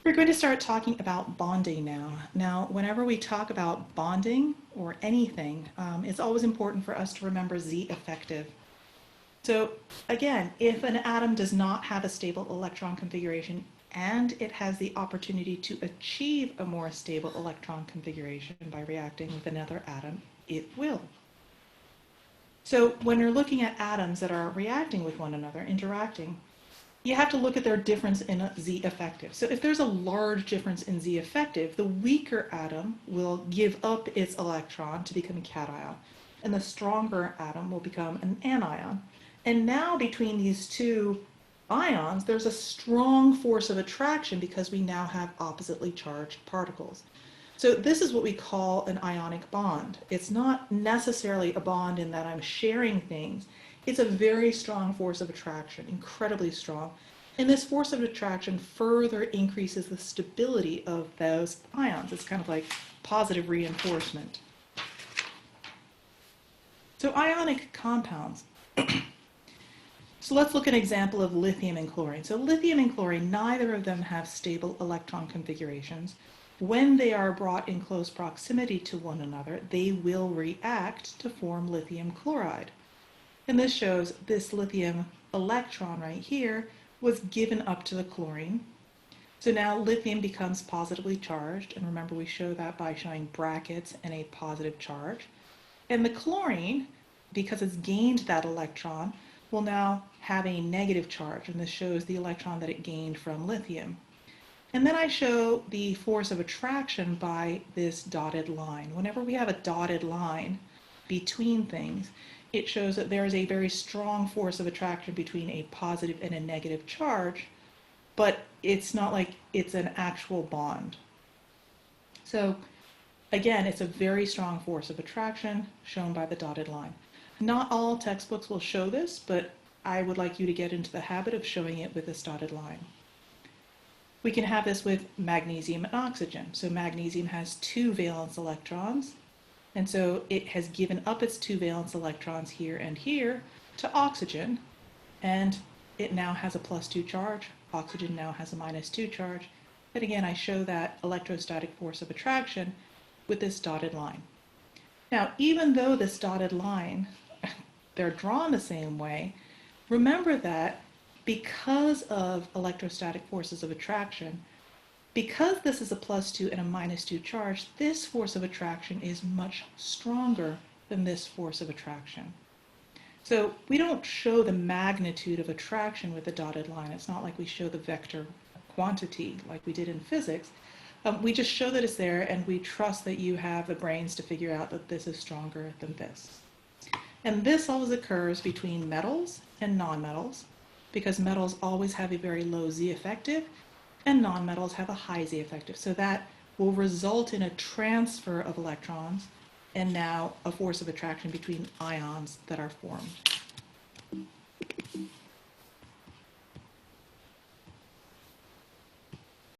We're going to start talking about bonding now. Now, whenever we talk about bonding or anything, it's always important for us to remember Z effective. So again, if an atom does not have a stable electron configuration and it has the opportunity to achieve a more stable electron configuration by reacting with another atom, it will. So when you're looking at atoms that are reacting with one another, interacting, you have to look at their difference in Z effective. So if there's a large difference in Z effective, the weaker atom will give up its electron to become a cation, and the stronger atom will become an anion. And now between these two ions, there's a strong force of attraction because we now have oppositely charged particles. So this is what we call an ionic bond. It's not necessarily a bond in that I'm sharing things. It's a very strong force of attraction, incredibly strong. And this force of attraction further increases the stability of those ions. It's kind of like positive reinforcement. So ionic compounds. So let's look at an example of lithium and chlorine. So lithium and chlorine, neither of them have stable electron configurations. When they are brought in close proximity to one another, they will react to form lithium chloride. And this shows this lithium electron right here was given up to the chlorine. So now lithium becomes positively charged, and remember we show that by showing brackets and a positive charge. And the chlorine, because it's gained that electron, will now have a negative charge, and this shows the electron that it gained from lithium. And then I show the force of attraction by this dotted line. Whenever we have a dotted line between things, it shows that there is a very strong force of attraction between a positive and a negative charge, but it's not like it's an actual bond. So again, it's a very strong force of attraction shown by the dotted line. Not all textbooks will show this, but I would like you to get into the habit of showing it with this dotted line. We can have this with magnesium and oxygen. So magnesium has 2 valence electrons, and so it has given up its 2 valence electrons here and here to oxygen, and it now has a +2 charge. Oxygen now has a -2 charge. And again, I show that electrostatic force of attraction with this dotted line. Now, even though this dotted line, they're drawn the same way, remember that because of electrostatic forces of attraction, because this is a +2 and a -2 charge, this force of attraction is much stronger than this force of attraction. So we don't show the magnitude of attraction with the dotted line. It's not like we show the vector quantity like we did in physics. We just show that it's there, and we trust that you have the brains to figure out that this is stronger than this. And this always occurs between metals and nonmetals, because metals always have a very low Z effective, and nonmetals have a high Z effective. So that will result in a transfer of electrons, and now a force of attraction between ions that are formed.